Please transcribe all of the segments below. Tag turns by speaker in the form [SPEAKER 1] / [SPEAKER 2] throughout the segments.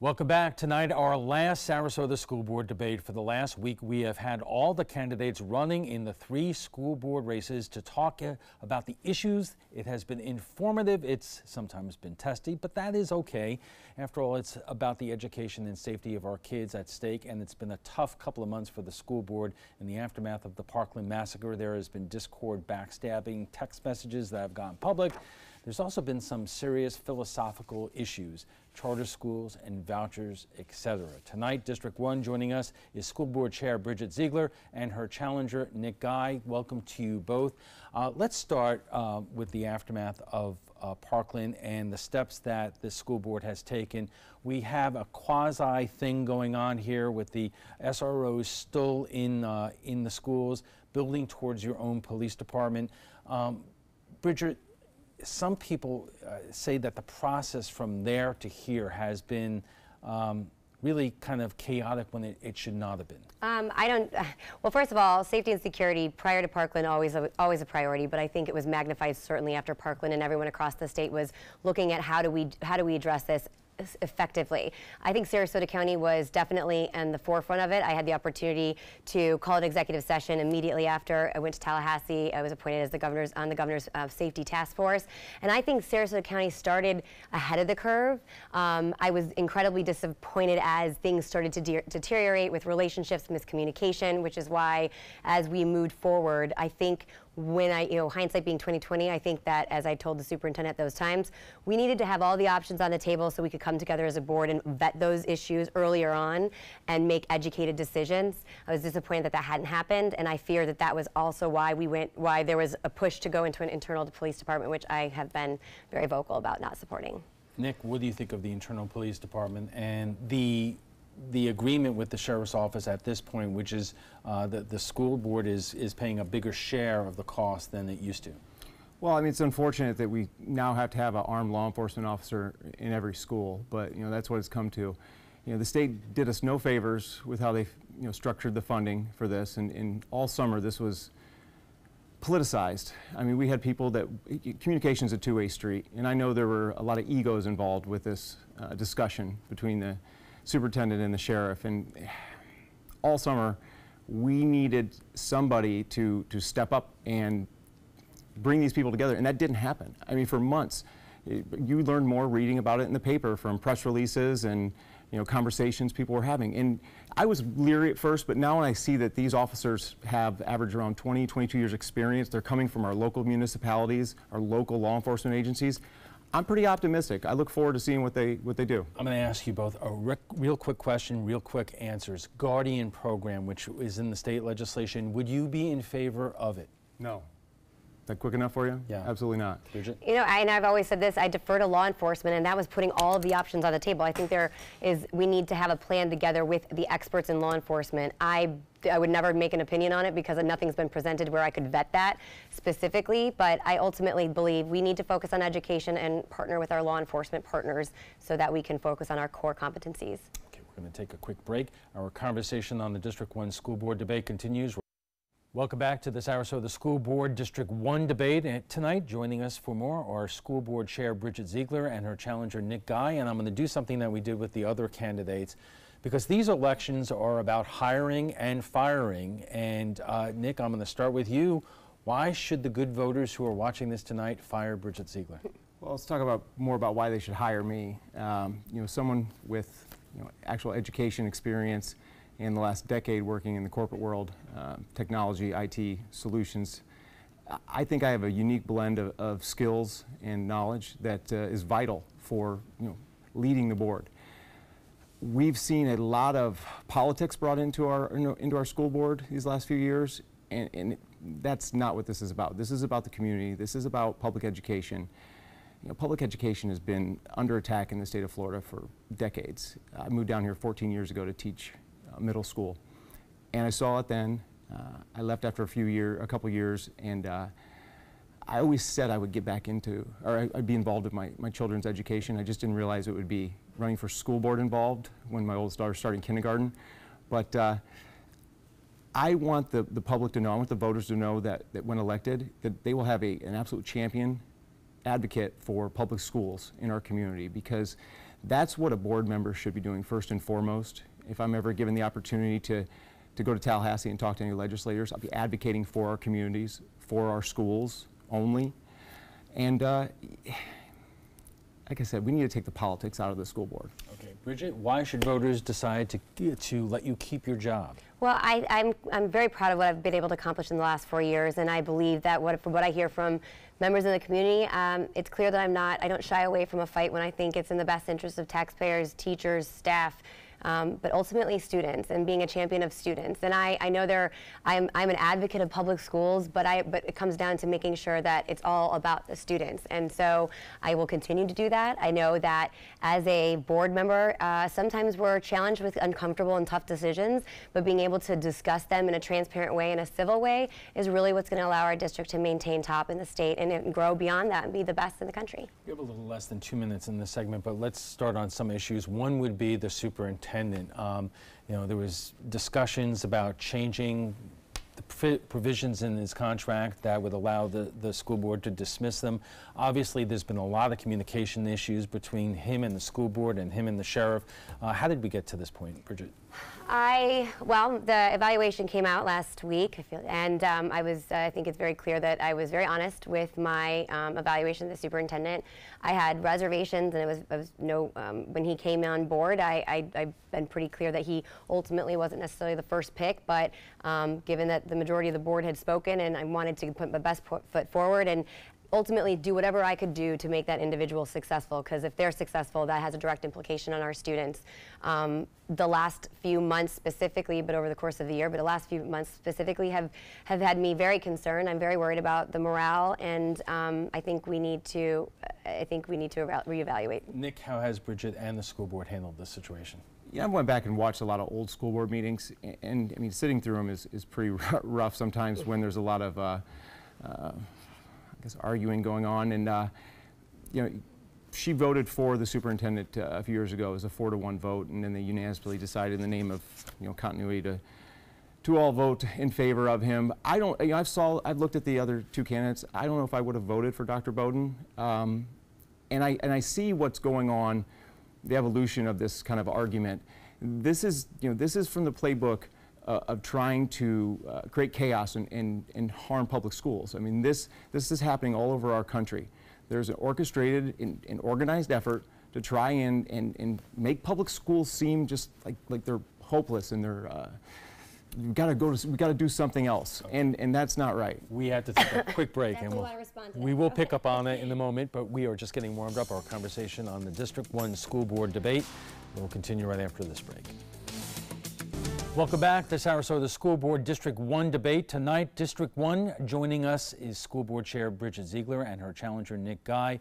[SPEAKER 1] Welcome back. Tonight, our last Sarasota School Board debate. For the last week, we have had all the candidates running in the 3 school board races to talk about the issues. It has been informative. It's sometimes been testy, but that is okay. After all, it's about the education and safety of our kids at stake, and it's been a tough couple of months for the school board. In the aftermath of the Parkland massacre, there has been discord, backstabbing, text messages that have gone public. There's also been some serious philosophical issues, charter schools and vouchers, etc. Tonight, District 1 joining us is School Board Chair Bridget Ziegler and her challenger, Nick Guy. Welcome to you both. Let's start with the aftermath of Parkland and the steps that the school board has taken. We have a quasi thing going on here with the SROs still in the schools, building towards your own police department. Bridget, some people say that the process from there to here has been really kind of chaotic when it should not have been.
[SPEAKER 2] Well, first of all, safety and security prior to Parkland always a priority, but I think it was magnified certainly after Parkland, and everyone across the state was looking at how do we address this effectively. I think Sarasota County was definitely in the forefront of it. I had the opportunity to call an executive session immediately after I went to Tallahassee. I was appointed as the governor's safety task force, and I think Sarasota County started ahead of the curve. I was incredibly disappointed as things started to deteriorate with relationships, miscommunication, which is why as we moved forward, I think when hindsight being 2020, I think that, as I told the superintendent at those times, we needed to have all the options on the table so we could come together as a board and vet those issues earlier on and make educated decisions. I was disappointed that that hadn't happened, and I fear that that was also why there was a push to go into an internal police department, which I have been very vocal about not supporting.
[SPEAKER 1] Nick, what do you think of the internal police department and the agreement with the sheriff's office at this point, which is that the school board is paying a bigger share of the cost than it used to?
[SPEAKER 3] Well, I mean, it's unfortunate that we now have to have an armed law enforcement officer in every school, but that's what it's come to. The state did us no favors with how they structured the funding for this, and all summer this was politicized. I mean, we had people that communication's a two-way street, and I know there were a lot of egos involved with this discussion between the superintendent and the sheriff, and all summer we needed somebody to step up and bring these people together, and that didn't happen. I mean, for months you learned more reading about it in the paper from press releases and conversations people were having, and I was leery at first, but now when I see that these officers have averaged around 22 years experience, they're coming from our local municipalities, our local law enforcement agencies, I'm pretty optimistic. I look forward to seeing what they do. I'm
[SPEAKER 1] going to ask you both a real quick question, real quick answers. Guardian program, which is in the state legislation, would you be in favor of it?
[SPEAKER 3] No. Is that quick enough for you?
[SPEAKER 1] Yeah.
[SPEAKER 3] Absolutely not.
[SPEAKER 1] Bridget?
[SPEAKER 2] And I've always said this, I defer to law enforcement, and that was putting all of the options on the table. I think we need to have a plan together with the experts in law enforcement. I would never make an opinion on it because nothing's been presented where I could vet that specifically, but I ultimately believe we need to focus on education and partner with our law enforcement partners so that we can focus on our core competencies.
[SPEAKER 1] Okay, we're going to take a quick break. Our conversation on the District 1 School Board debate continues. Welcome back to the Sarasota School Board District 1 debate. And tonight, joining us for more are School Board Chair Bridget Ziegler and her challenger Nick Guy. And I'm going to do something that we did with the other candidates, because these elections are about hiring and firing. And Nick, I'm going to start with you. Why should the good voters who are watching this tonight fire Bridget Ziegler?
[SPEAKER 3] Well, let's talk more about why they should hire me. Someone with actual education experience in the last decade working in the corporate world, technology, IT solutions. I think I have a unique blend of skills and knowledge that is vital for leading the board. We've seen a lot of politics brought into our school board these last few years, and that's not what this is about. This is about the community. This is about public education. Public education has been under attack in the state of Florida for decades. I moved down here 14 years ago to teach middle school, and I saw it then. I left after a couple years, and I always said I would get back into, or I'd be involved with my children's education. I just didn't realize it would be running for school board involved when my oldest daughter started kindergarten. But I want the public to know, I want the voters to know that when elected, that they will have an absolute champion advocate for public schools in our community, because That's what a board member should be doing first and foremost. If I'm ever given the opportunity to go to Tallahassee and talk to any legislators, I'll be advocating for our communities, for our schools only. And like I said, we need to take the politics out of the school board.
[SPEAKER 1] Okay, Bridget, why should voters decide to let you keep your job?
[SPEAKER 2] Well, I'm very proud of what I've been able to accomplish in the last 4 years, and I believe that from what I hear from members of the community, it's clear that I don't shy away from a fight when I think it's in the best interest of taxpayers, teachers, staff, but ultimately students, and being a champion of students. And I know I'm an advocate of public schools, but it comes down to making sure that it's all about the students. And so I will continue to do that. I know that as a board member, sometimes we're challenged with uncomfortable and tough decisions, but being able to discuss them in a transparent way, in a civil way, is really what's going to allow our district to maintain top in the state and grow beyond that and be the best in the country.
[SPEAKER 1] We have a little less than 2 minutes in this segment, but let's start on some issues. One would be the superintendent. You know, there was discussions about changing the provisions in his contract that would allow the school board to dismiss them. Obviously, there's been a lot of communication issues between him and the school board and him and the sheriff. How did we get to this point, Bridget?
[SPEAKER 2] Well, the evaluation came out last week, and I think it's very clear that I was very honest with my evaluation of the superintendent. I had reservations, and when he came on board, I've been pretty clear that he ultimately wasn't necessarily the first pick, but given that the majority of the board had spoken, and I wanted to put my best foot forward and ultimately do whatever I could do to make that individual successful, because if they're successful, that has a direct implication on our students. The last few months specifically, but over the course of the year, but the last few months specifically have had me very concerned. I'm very worried about the morale, and I think we need to reevaluate.
[SPEAKER 1] Nick, how has Bridget and the school board handled this situation?
[SPEAKER 3] Yeah, I went back and watched a lot of old school board meetings, and I mean, sitting through them is pretty rough sometimes when there's a lot of arguing going on. And you know, she voted for the superintendent a few years ago. It was a 4-to-1 vote, and then they unanimously decided in the name of continuity to all vote in favor of him. I don't. I've looked at the other two candidates. I don't know if I would have voted for Dr. Bowden. And I see what's going on, the evolution of this kind of argument. This is from the playbook of trying to create chaos and harm public schools. I mean, this is happening all over our country. There's an orchestrated and organized effort to try and make public schools seem just like they're hopeless and they're we got to do something else, and that's not right.
[SPEAKER 1] We have to take a quick break, and we will pick up on it in a moment. But we are just getting warmed up. Our conversation on the District 1 school board debate. We'll continue right after this break. Welcome back to Sarasota School Board District 1 debate. Tonight, District 1, joining us is School Board Chair Bridget Ziegler and her challenger Nick Guy.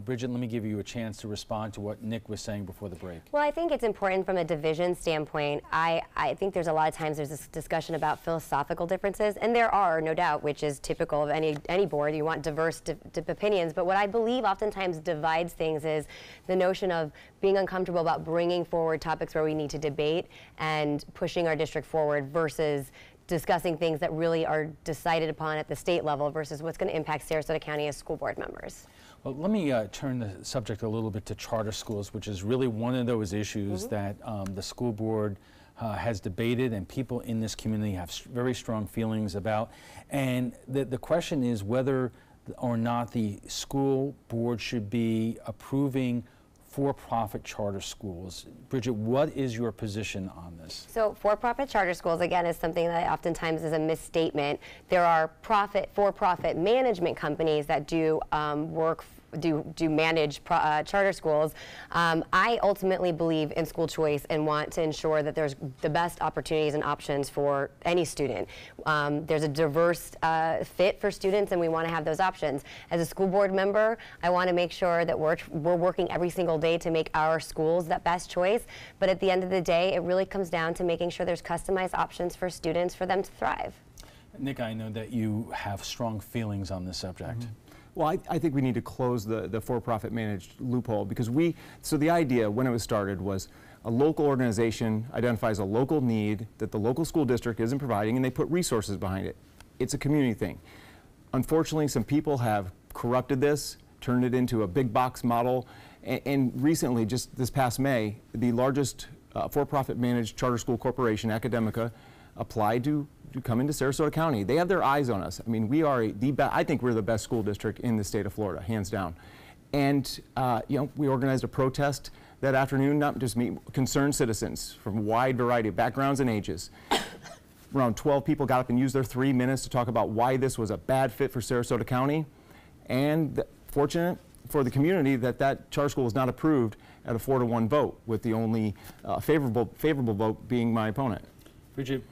[SPEAKER 1] Bridget, let me give you a chance to respond to what Nick was saying before the break.
[SPEAKER 2] Well, I think it's important from a division standpoint. I think there's a lot of times there's this discussion about philosophical differences, and there are, no doubt, which is typical of any board. You want diverse opinions, but what I believe oftentimes divides things is the notion of being uncomfortable about bringing forward topics where we need to debate and pushing our district forward versus discussing things that really are decided upon at the state level versus what's going to impact Sarasota County as school board members.
[SPEAKER 1] Well, let me turn the subject a little bit to charter schools, which is really one of those issues that the school board has debated and people in this community have very strong feelings about. And the question is whether or not the school board should be approving for-profit charter schools. Bridget, what is your position on this? So
[SPEAKER 2] for-profit charter schools, again, is something that oftentimes is a misstatement. There are for-profit management companies that do manage charter schools. I ultimately believe in school choice and want to ensure that there's the best opportunities and options for any student. There's a diverse fit for students, and we want to have those options. As a school board member, I want to make sure that we're working every single day to make our schools that best choice. But at the end of the day, it really comes down to making sure there's customized options for students for them to thrive.
[SPEAKER 1] Nick, I know that you have strong feelings on this subject.
[SPEAKER 3] Well, I think we need to close the for-profit managed loophole, because so the idea when it was started was a local organization identifies a local need that the local school district isn't providing, and they put resources behind it. It's a community thing. Unfortunately, some people have corrupted this, turned it into a big box model, And recently, just this past May, the largest for-profit managed charter school corporation, Academica, applied to come into Sarasota County. They have their eyes on us. I mean, we are I think we're the best school district in the state of Florida, hands down. And you know, we organized a protest that afternoon, not just me, concerned citizens from a wide variety of backgrounds and ages. Around 12 people got up and used their 3 minutes to talk about why this was a bad fit for Sarasota County. And fortunate for the community that charter school was not approved at a 4-to-1 vote, with the only favorable vote being my opponent.
[SPEAKER 1] Bridget,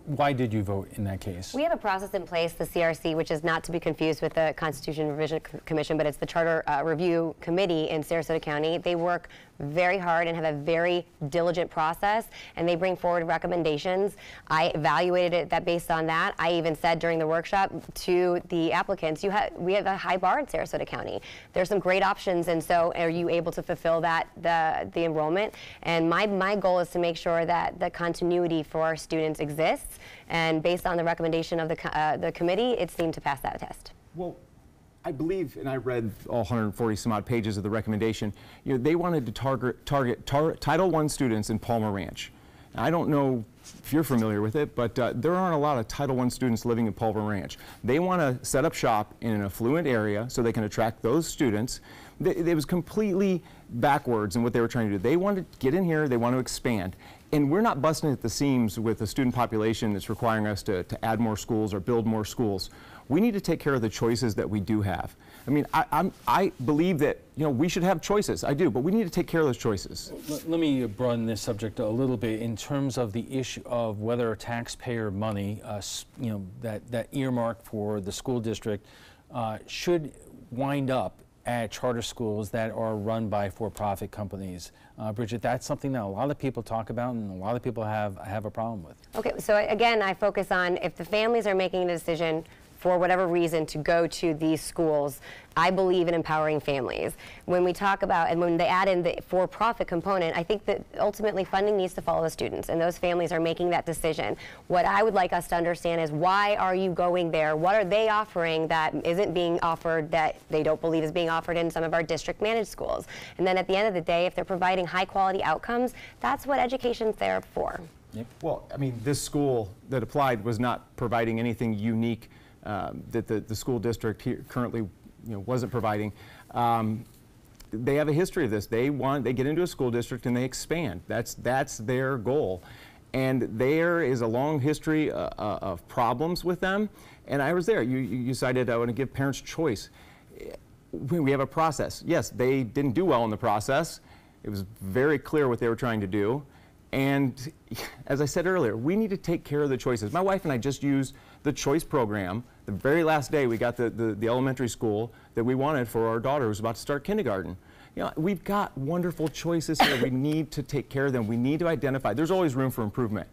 [SPEAKER 1] why did you vote in that case?
[SPEAKER 2] We have a process in place, the CRC, which is not to be confused with the Constitution Revision Commission, but it's the Charter Review Committee in Sarasota County. They work very hard and have a very diligent process, and they bring forward recommendations. I evaluated it based on that. I even said during the workshop to the applicants, we have a high bar in Sarasota County. There's some great options, and so are you able to fulfill that, the enrollment? And my goal is to make sure that the continuity for our students exists, and based on the recommendation of the committee, it seemed to pass that test.
[SPEAKER 3] Well, I believe, and I read all 140 some odd pages of the recommendation, you know, they wanted to target Title I students in Palmer Ranch. Now, I don't know if you're familiar with it, but there aren't a lot of Title I students living in Palmer Ranch. They want to set up shop in an affluent area so they can attract those students. It was completely backwards in what they were trying to do. They wanted to get in here, they want to expand. And we're not busting at the seams with the student population that's requiring us to add more schools or build more schools. We need to take care of the choices that we do have. I mean, I believe that, you know, we should have choices. I do, but we need to take care of those choices.
[SPEAKER 1] Let me broaden this subject a little bit in terms of the issue of whether taxpayer money, you know, that earmarked for the school district should wind up at charter schools that are run by for-profit companies. Bridget, that's something that a lot of people talk about and a lot of people have a problem with. Okay,
[SPEAKER 2] so again, I focus on if the families are making a decision for whatever reason to go to these schools, I believe in empowering families. When we talk about, and when they add in the for-profit component, I think that ultimately funding needs to follow the students, and those families are making that decision. What I would like us to understand is, why are you going there? What are they offering that isn't being offered, that they don't believe is being offered in some of our district managed schools? And then at the end of the day, if they're providing high quality outcomes, that's what education's there for.
[SPEAKER 3] Yep. Well, I mean, this school that applied was not providing anything unique that the school district here currently, you know, wasn't providing. They have a history of this. They get into a school district and they expand. That's their goal. And there is a long history of problems with them. And I was there. You cited I want to give parents choice. We have a process. Yes, they didn't do well in the process. It was very clear what they were trying to do. And as I said earlier, we need to take care of the choices. My wife and I just used the choice program. The very last day we got the elementary school that we wanted for our daughter who's about to start kindergarten. You know, we've got wonderful choices here. We need to take care of them. We need to identify. There's always room for improvement.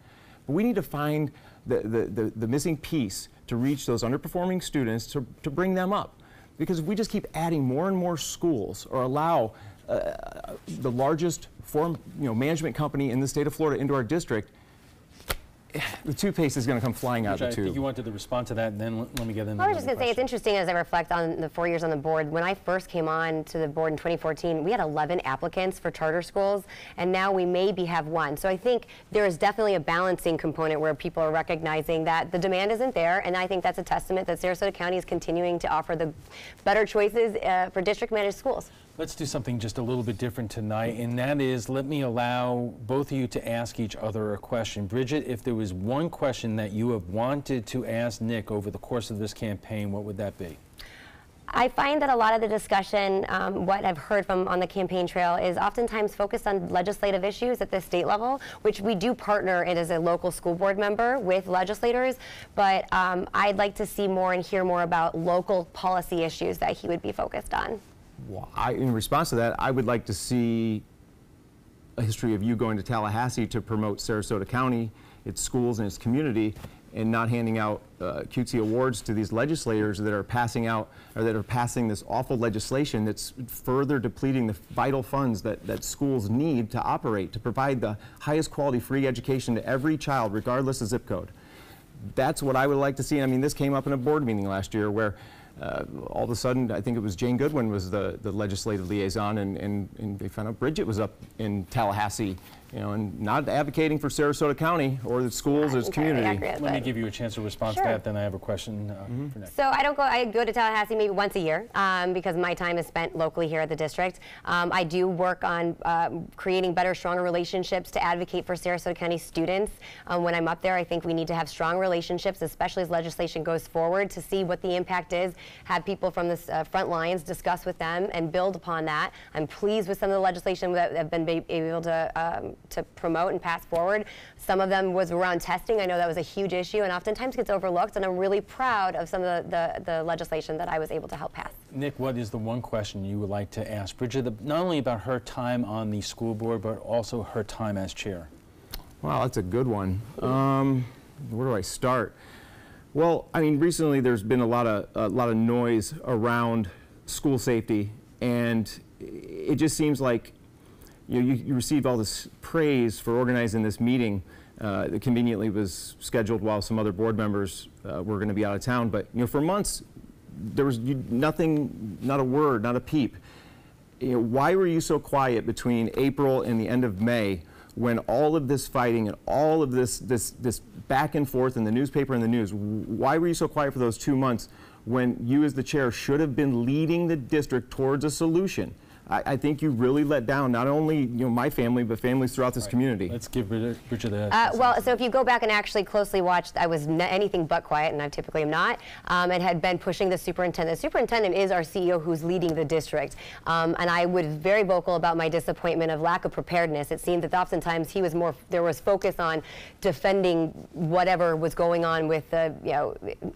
[SPEAKER 3] But we need to find the missing piece to reach those underperforming students to bring them up. Because if we just keep adding more and more schools, or allow the largest management company in the state of Florida into our district, the toothpaste is going to come flying out of the tube.
[SPEAKER 1] I think you wanted to respond to that, and then let me get into
[SPEAKER 2] I was just going to say, it's interesting as I reflect on the 4 years on the board. When I first came on to the board in 2014, we had 11 applicants for charter schools, and now we maybe have 1. So I think there is definitely a balancing component where people are recognizing that the demand isn't there, and I think that's a testament that Sarasota County is continuing to offer the better choices for district managed schools.
[SPEAKER 1] Let's do something just a little bit different tonight, and that is, let me allow both of you to ask each other a question. Bridget, if there was one question that you have wanted to ask Nick over the course of this campaign, what would that be?
[SPEAKER 2] I find that a lot of the discussion, what I've heard from on the campaign trail, is oftentimes focused on legislative issues at the state level, which we do partner in as a local school board member with legislators, but I'd like to see more and hear more about local policy issues that he would be focused on.
[SPEAKER 3] Well, in response to that, I would like to see a history of you going to Tallahassee to promote Sarasota County, its schools, and its community, and not handing out cutesy awards to these legislators that are passing out, or that are passing this awful legislation that's further depleting the vital funds that schools need to operate, to provide the highest quality free education to every child, regardless of zip code. That's what I would like to see. I mean, this came up in a board meeting last year where all of a sudden, I think it was Jane Goodwin was the legislative liaison, and they found out Bridget was up in Tallahassee, you know, and not advocating for Sarasota County or the schools or its community.
[SPEAKER 2] Accurate,
[SPEAKER 1] Let me give you a chance to respond to that, then I have a question for Nick.
[SPEAKER 2] So I go to Tallahassee maybe once a year because my time is spent locally here at the district. I do work on creating better, stronger relationships to advocate for Sarasota County students. When I'm up there, I think we need to have strong relationships, especially as legislation goes forward, to see what the impact is, have people from the front lines discuss with them and build upon that. I'm pleased with some of the legislation that have been able to promote and pass forward. Some of them was around testing. I know that was a huge issue and oftentimes gets overlooked, and I'm really proud of some of the legislation that I was able to help pass.
[SPEAKER 1] Nick, what is the one question you would like to ask Bridget, not only about her time on the school board, but also her time as chair?
[SPEAKER 3] Wow, that's a good one. Where do I start? Well, I mean, recently there's been a lot of noise around school safety, and it just seems like you received all this praise for organizing this meeting that conveniently was scheduled while some other board members were going to be out of town. But for months, there was nothing, not a word, not a peep. Why were you so quiet between April and the end of May, when all of this fighting and all of this back and forth in the newspaper and the news? Why were you so quiet for those 2 months when you as the chair should have been leading the district towards a solution? I think you really let down not only my family, but families throughout this community.
[SPEAKER 1] Let's give Bridget a
[SPEAKER 2] well, so if you go back and actually closely watched, I was anything but quiet, and I typically am not, and had been pushing the superintendent. The superintendent is our CEO who's leading the district, and I was very vocal about my disappointment of lack of preparedness. It seemed that oftentimes he was there was focus on defending whatever was going on with the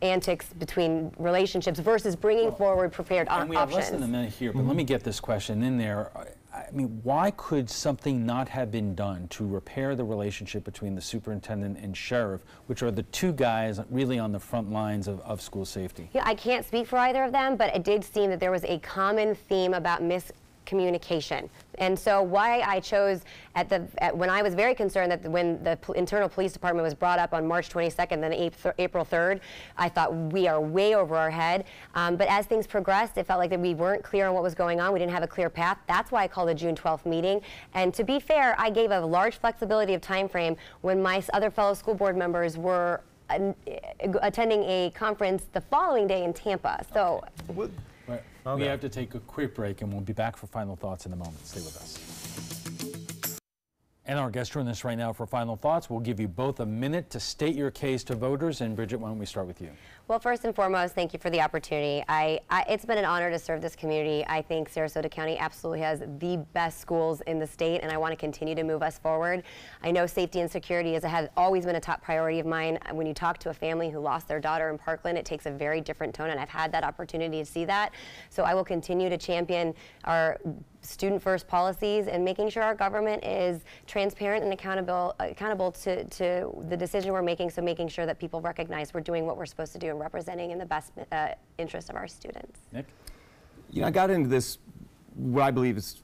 [SPEAKER 2] antics between relationships versus bringing forward prepared options.
[SPEAKER 1] We have less than a minute here, but let me get this question in there. I mean, why could something not have been done to repair the relationship between the superintendent and sheriff, which are the two guys really on the front lines of school safety?
[SPEAKER 2] Yeah, I can't speak for either of them, but it did seem that there was a common theme about communication. And so why I chose when I was very concerned that when the internal police department was brought up on March 22nd, then April 3rd, I thought we are way over our head. But as things progressed, it felt like that we weren't clear on what was going on. We didn't have a clear path. That's why I called the June 12th meeting. And to be fair, I gave a large flexibility of time frame when my other fellow school board members were attending a conference the following day in Tampa. So.
[SPEAKER 1] Okay. We have to take a quick break, and we'll be back for final thoughts in a moment. Stay with us. And our guests join us right now for final thoughts. We'll give you both a minute to state your case to voters. And Bridget, why don't we start with you?
[SPEAKER 2] Well, first and foremost, thank you for the opportunity. It's been an honor to serve this community. I think Sarasota County absolutely has the best schools in the state, and I want to continue to move us forward. I know safety and security has always been a top priority of mine. When you talk to a family who lost their daughter in Parkland, it takes a very different tone, and I've had that opportunity to see that. So I will continue to champion our student-first policies and making sure our government is transparent and accountable to the decision we're making, so making sure that people recognize we're doing what we're supposed to do and representing in the best interest of our students.
[SPEAKER 1] Nick?
[SPEAKER 3] I got into this, what I believe is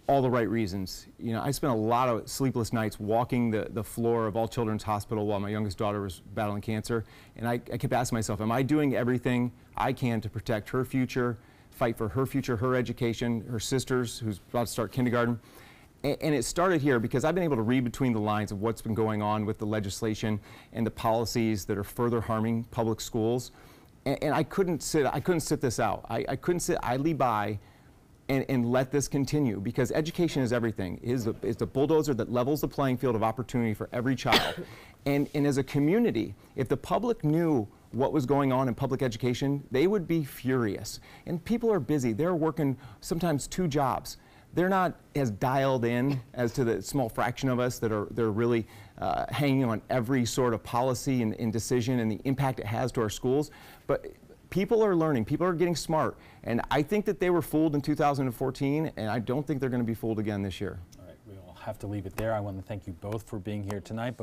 [SPEAKER 3] all the right reasons. I spent a lot of sleepless nights walking the floor of All Children's Hospital while my youngest daughter was battling cancer, and I kept asking myself, am I doing everything I can to protect her future, fight for her future, her education, her sisters, who's about to start kindergarten? And it started here because I've been able to read between the lines of what's been going on with the legislation and the policies that are further harming public schools. And I couldn't sit this out. I couldn't sit idly by and let this continue, because education is everything. It is the bulldozer that levels the playing field of opportunity for every child. And as a community, if the public knew what was going on in public education, they would be furious. And people are busy. They're working sometimes 2 jobs. They're not as dialed in as to the small fraction of us they're really hanging on every sort of policy and decision and the impact it has to our schools. But people are learning, people are getting smart, and I think that they were fooled in 2014, and I don't think they're going to be fooled again this year.
[SPEAKER 1] All right, we'll have to leave it there. I want to thank you both for being here tonight, but